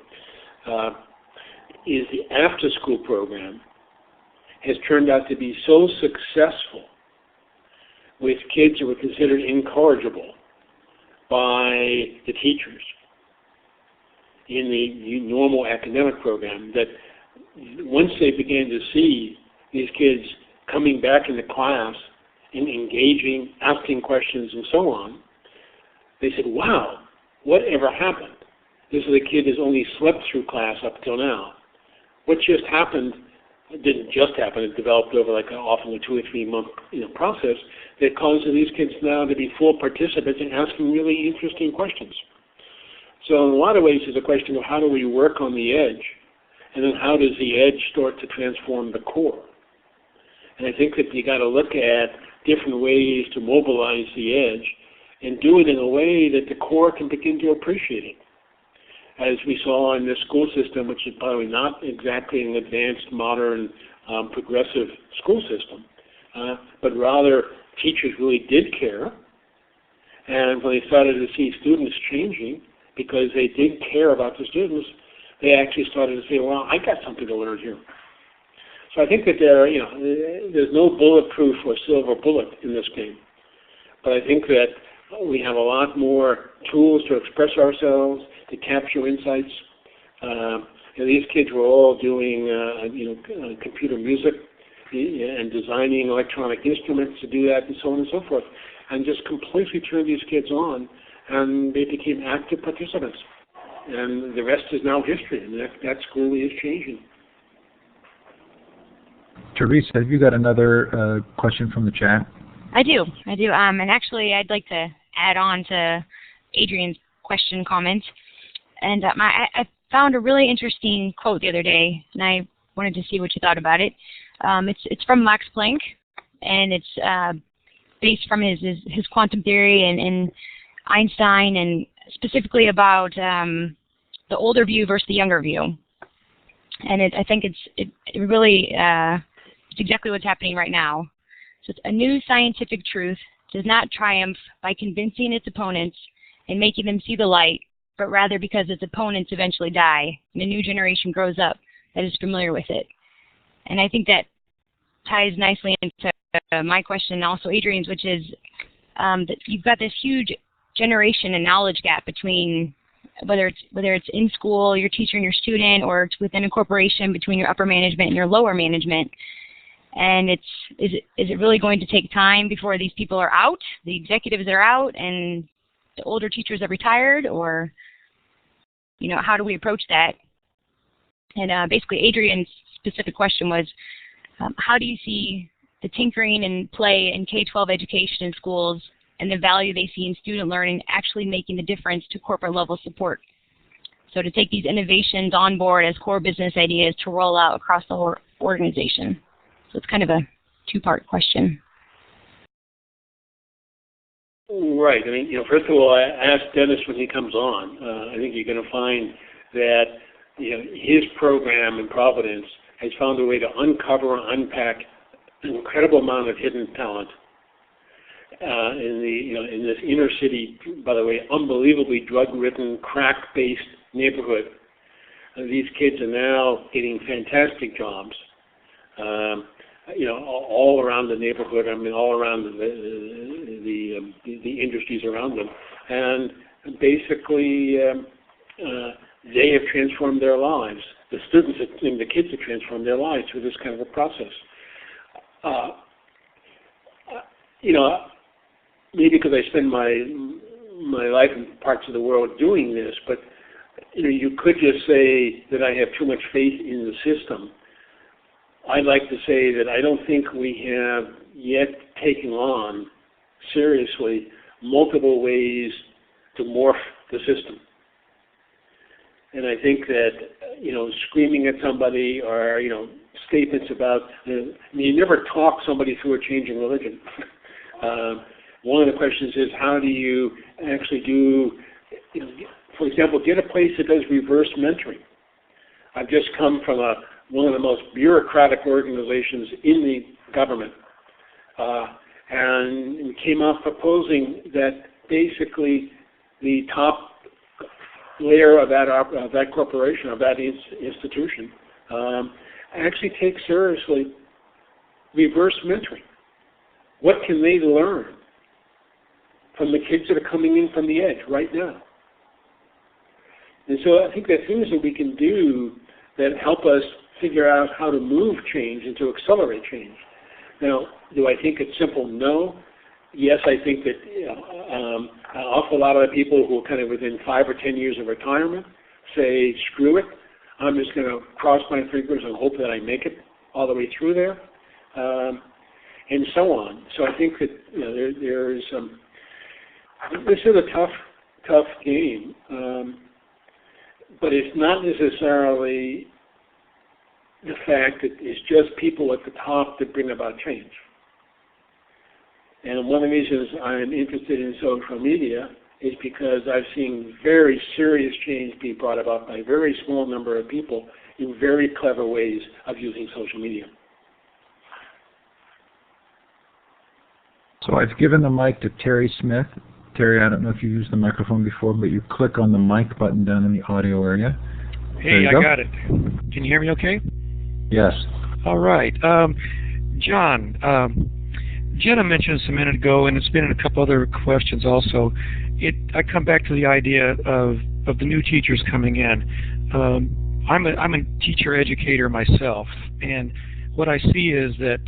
is the after-school program has turned out to be so successful with kids who were considered incorrigible by the teachers in the normal academic program that once they began to see these kids coming back into class and engaging, asking questions and so on, they said, wow, whatever happened? This is a kid who's only slept through class up till now. What just happened, it didn't just happen, it developed over often a 2 or 3 month process that causes these kids now to be full participants and asking really interesting questions. So in a lot of ways it's a question of how do we work on the edge, and then how does the edge start to transform the core? And I think that you got to look at different ways to mobilize the edge and do it in a way that the core can begin to appreciate it. As we saw in this school system, which is probably not exactly an advanced, modern, progressive school system, but rather teachers really did care. And when they started to see students changing, because they did care about the students, they actually started to say, well, I got something to learn here. So I think that there's no bulletproof or silver bullet in this game. But I think that we have a lot more tools to express ourselves, to capture insights. These kids were all doing, computer music and designing electronic instruments to do that and so on and so forth, and just completely turned these kids on, and they became active participants. And the rest is now history, and that school is changing. Teresa, have you got another question from the chat? I do. And actually, I'd like to add on to Adrian's question comment. And I found a really interesting quote the other day, and I wanted to see what you thought about it. It's from Max Planck, and it's based from his quantum theory and Einstein, and specifically about the older view versus the younger view. And I think it really it's exactly what's happening right now. So a new scientific truth does not triumph by convincing its opponents and making them see the light, but rather because its opponents eventually die and a new generation grows up that is familiar with it. And I think that ties nicely into my question and also Adrian's, which is that you've got this huge generation and knowledge gap between whether it's in school, your teacher and your student, or it's within a corporation between your upper management and your lower management. And is it really going to take time before these people are out, the executives are out, and the older teachers have retired, or how do we approach that? And basically, Adrian's specific question was, how do you see the tinkering and play in K-12 education in schools and the value they see in student learning actually making the difference to corporate level support? So to take these innovations on board as core business ideas to roll out across the whole organization. So it's kind of a two-part question. Right. I mean, first of all, I asked Dennis when he comes on. I think you're going to find that his program in Providence has found a way to uncover and unpack an incredible amount of hidden talent in this inner city, by the way, unbelievably drug-ridden, crack-based neighborhood. These kids are now getting fantastic jobs, all around the neighborhood. I mean, all around the industries around them, and basically they have transformed their lives. The students and the kids have transformed their lives through this kind of a process. Maybe because I spend my life in parts of the world doing this, but you could just say that I have too much faith in the system. I'd like to say that I don't think we have yet taken on seriously multiple ways to morph the system. And I think that, screaming at somebody or, statements about, you never talk somebody through a change in religion. One of the questions is, how do you actually do, for example, get a place that does reverse mentoring. I've just come from one of the most bureaucratic organizations in the government, and we came out proposing that basically the top layer of that corporation, of that institution, actually take seriously reverse mentoring. What can they learn from the kids that are coming in from the edge right now? And so I think there are things that we can do that help us figure out how to move change and to accelerate change. Now, do I think it's simple? No. Yes, I think that an awful lot of the people who are kind of within 5 or 10 years of retirement say, screw it, I'm just going to cross my fingers and hope that I make it all the way through there, and so on. So I think that there's this is a tough game, but it's not necessarily the fact that it's just people at the top that bring about change. And one of the reasons I'm interested in social media is because I've seen very serious change be brought about by a very small number of people in very clever ways of using social media. So I've given the mic to Terry Smith. Terry, I don't know if you used the microphone before, but you click on the mic button down in the audio area. Hey, I got it. Can you hear me okay? Yes. All right. John, Jenna mentioned this a minute ago, and it's been in a couple other questions also. I come back to the idea of the new teachers coming in. I'm a teacher educator myself, and what I see is that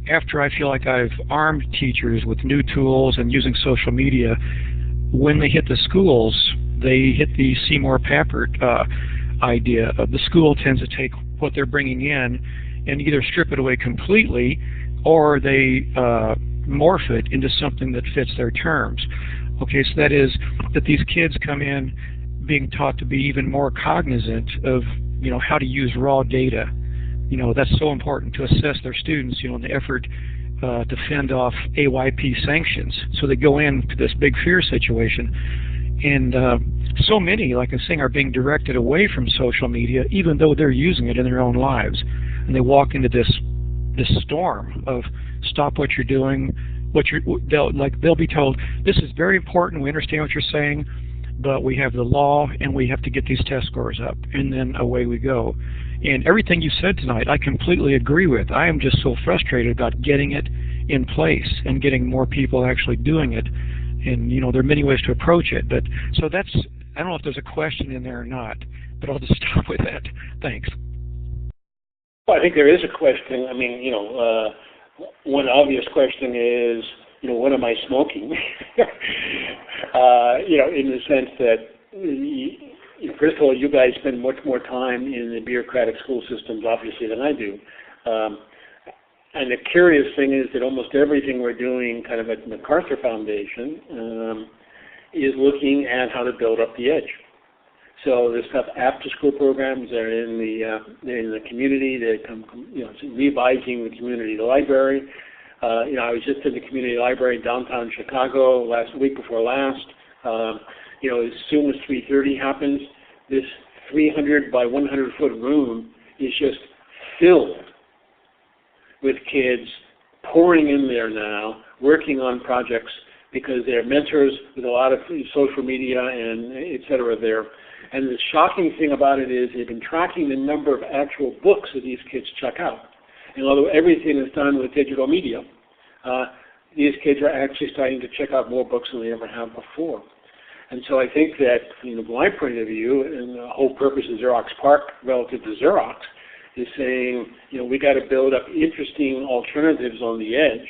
after I feel like I've armed teachers with new tools and using social media, when they hit the schools, they hit the Seymour Papert idea of the school tends to take what they're bringing in and either strip it away completely or they morph it into something that fits their terms. Okay, so that is that these kids come in being taught to be even more cognizant of, how to use raw data. That's so important to assess their students, in the effort to fend off AYP sanctions. So they go into this big fear situation, And so many, like I'm saying, are being directed away from social media, even though they're using it in their own lives. And they walk into this storm of stop what you're doing. They'll be told, this is very important, we understand what you're saying, but we have the law and we have to get these test scores up, and then away we go. And everything you said tonight, I completely agree with. I am just so frustrated about getting it in place and getting more people actually doing it. And, you know, there are many ways to approach it. But so that's, I don't know if there's a question in there or not, but I'll just stop with that. Thanks. Well, I think there is a question. I mean, you know, one obvious question is, you know, what am I smoking? You know, in the sense that, first of all, you guys spend much more time in the bureaucratic school systems, obviously, than I do. And the curious thing is that almost everything we're doing kind of at the MacArthur Foundation is looking at how to build up the edge. So there's stuff after school programs, they're in the community, they come, you know, revising the community library. You know, I was just in the community library in downtown Chicago last week before last. You know, as soon as 3:30 happens, this 300 by 100 foot room is just filled with kids pouring in there now, working on projects because they're mentors with a lot of social media and et cetera there. And the shocking thing about it is they've been tracking the number of actual books that these kids check out. And although everything is done with digital media, these kids are actually starting to check out more books than they ever have before. And so I think that, you know, from my point of view, and the whole purpose of Xerox PARC relative to Xerox, is saying, you know, we got to build up interesting alternatives on the edge,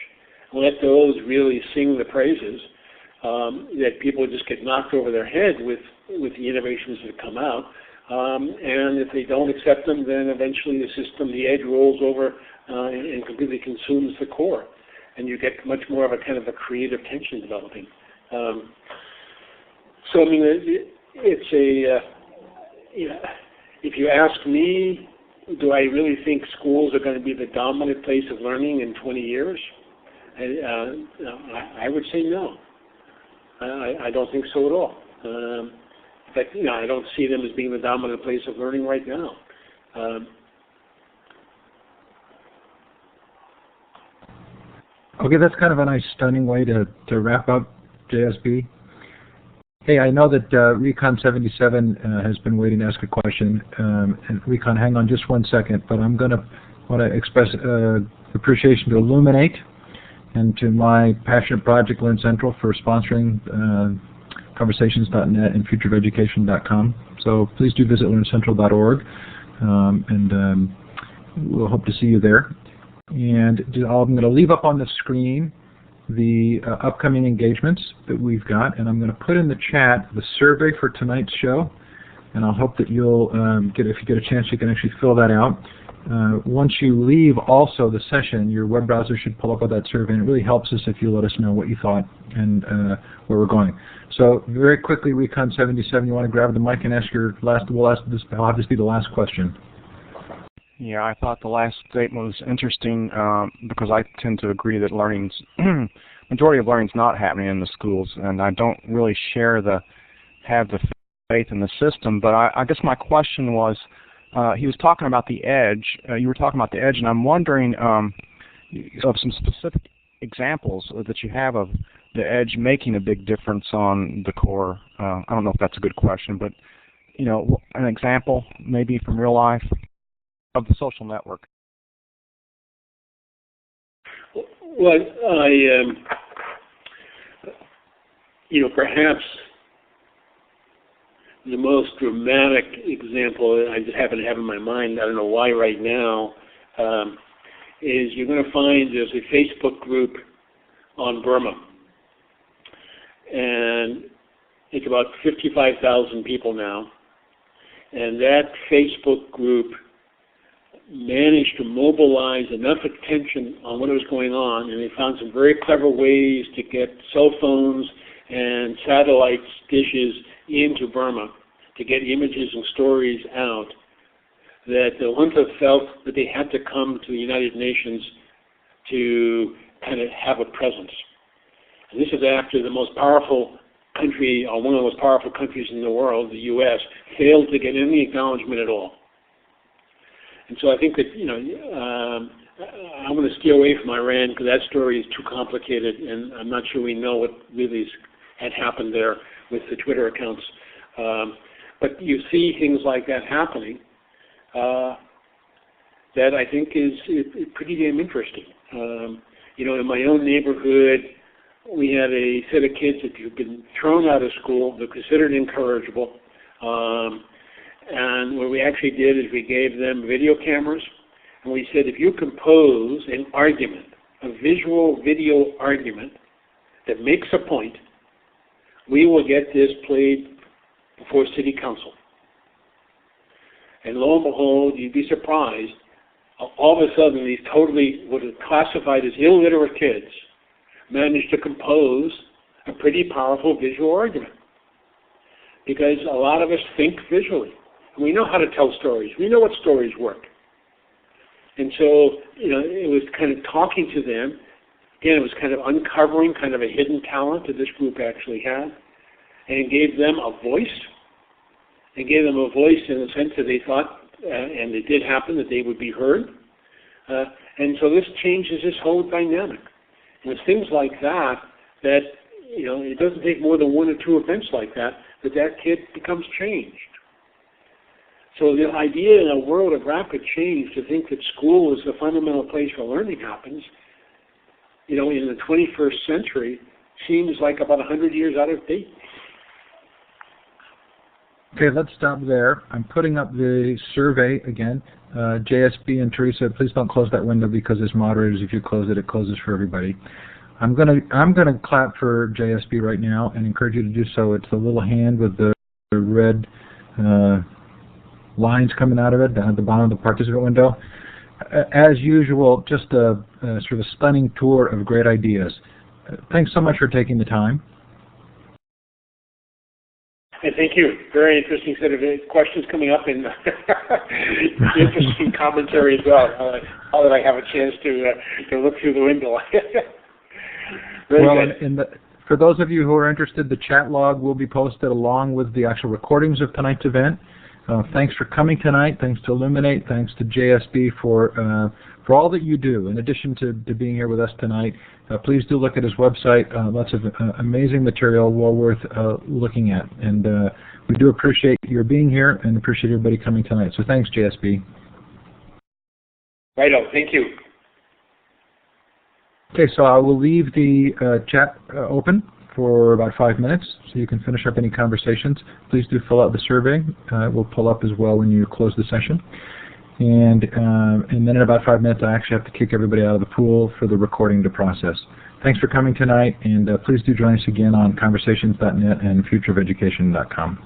and let those really sing the praises, that people just get knocked over their head with the innovations that come out. And if they don't accept them, then eventually the system, the edge, rolls over and completely consumes the core. And you get much more of a kind of a creative tension developing. So, I mean, it's a, you know, if you ask me, do I really think schools are going to be the dominant place of learning in 20 years? I would say no. I don't think so at all. But, you know, I don't see them as being the dominant place of learning right now. Okay, that's kind of a nice, stunning way to wrap up, JSB. Hey, I know that Recon 77 has been waiting to ask a question. And Recon, hang on just 1 second, but I'm want to express appreciation to Illuminate and to my passionate project, Learn Central, for sponsoring conversations.net and futureofereducation.com. So please do visit learncentral.org, and we'll hope to see you there. And I'm going to leave up on the screen the upcoming engagements that we've got, and I'm going to put in the chat the survey for tonight's show, and I'll hope that you'll if you get a chance, you can actually fill that out. Once you leave also the session, your web browser should pull up with that survey, and it really helps us if you let us know what you thought and where we're going. So very quickly, Recon 77, you want to grab the mic and ask your last, I'll have this be the last question. Yeah, I thought the last statement was interesting because I tend to agree that majority of learning is not happening in the schools, and I don't really have the faith in the system. But I guess my question was, he was talking about the edge. You were talking about the edge, and I'm wondering of some specific examples that you have of the edge making a big difference on the core. I don't know if that's a good question, but you know, an example maybe from real life of the social network. Well, you know, perhaps the most dramatic example I just happen to have in my mind, I don't know why right now, is you're going to find there's a Facebook group on Burma. And it's about 55,000 people now. And that Facebook group managed to mobilize enough attention on what was going on, and they found some very clever ways to get cell phones and satellite dishes into Burma to get images and stories out, that the junta felt that they had to come to the United Nations to kind of have a presence. And this is after the most powerful country, or one of the most powerful countries in the world, the U.S., failed to get any acknowledgement at all. And so I think that, I'm going to steer away from Iran because that story is too complicated, and I'm not sure we know what really had happened there with the Twitter accounts. But you see things like that happening that I think is pretty damn interesting. In my own neighborhood, we had a set of kids that had been thrown out of school. They're considered incorrigible. And what we actually did is we gave them video cameras, and we said, if you compose an argument, a visual video argument that makes a point, we will get this played before city council. And lo and behold, you'd be surprised, all of a sudden these totally, what is classified as illiterate kids, managed to compose a pretty powerful visual argument. Because a lot of us think visually. We know how to tell stories. We know what stories work. And so, it was kind of talking to them. Again, it was kind of uncovering kind of a hidden talent that this group actually had. And it gave them a voice. It gave them a voice in the sense that they thought, and it did happen, that they would be heard. And so this changes this whole dynamic. And it's things like that, it doesn't take more than one or two events like that kid becomes changed. So the idea in a world of rapid change to think that school is the fundamental place where learning happens, in the 21st century, seems like about 100 years out of date. Okay, let's stop there. I'm putting up the survey again. JSB and Teresa, please don't close that window because as moderators, if you close it, it closes for everybody. I'm gonna clap for JSB right now and encourage you to do so. It's the little hand with the red lines coming out of it down at the bottom of the participant window. As usual, just a sort of stunning tour of great ideas. Thanks so much for taking the time. And thank you. Very interesting set of questions coming up and interesting commentary as well. Now that I have a chance to look through the window. Very good. For those of you who are interested, the chat log will be posted along with the actual recordings of tonight's event. Thanks for coming tonight. Thanks to Illuminate. Thanks to JSB for all that you do. In addition to being here with us tonight, please do look at his website. Lots of amazing material, well worth looking at. And we do appreciate your being here and appreciate everybody coming tonight. So thanks, JSB. Righto. Thank you. Okay, so I will leave the chat open for about 5 minutes so you can finish up any conversations. Please do fill out the survey. It will pull up as well when you close the session. And then in about 5 minutes, I actually have to kick everybody out of the pool for the recording to process. Thanks for coming tonight, and please do join us again on conversations.net and futureofeducation.com.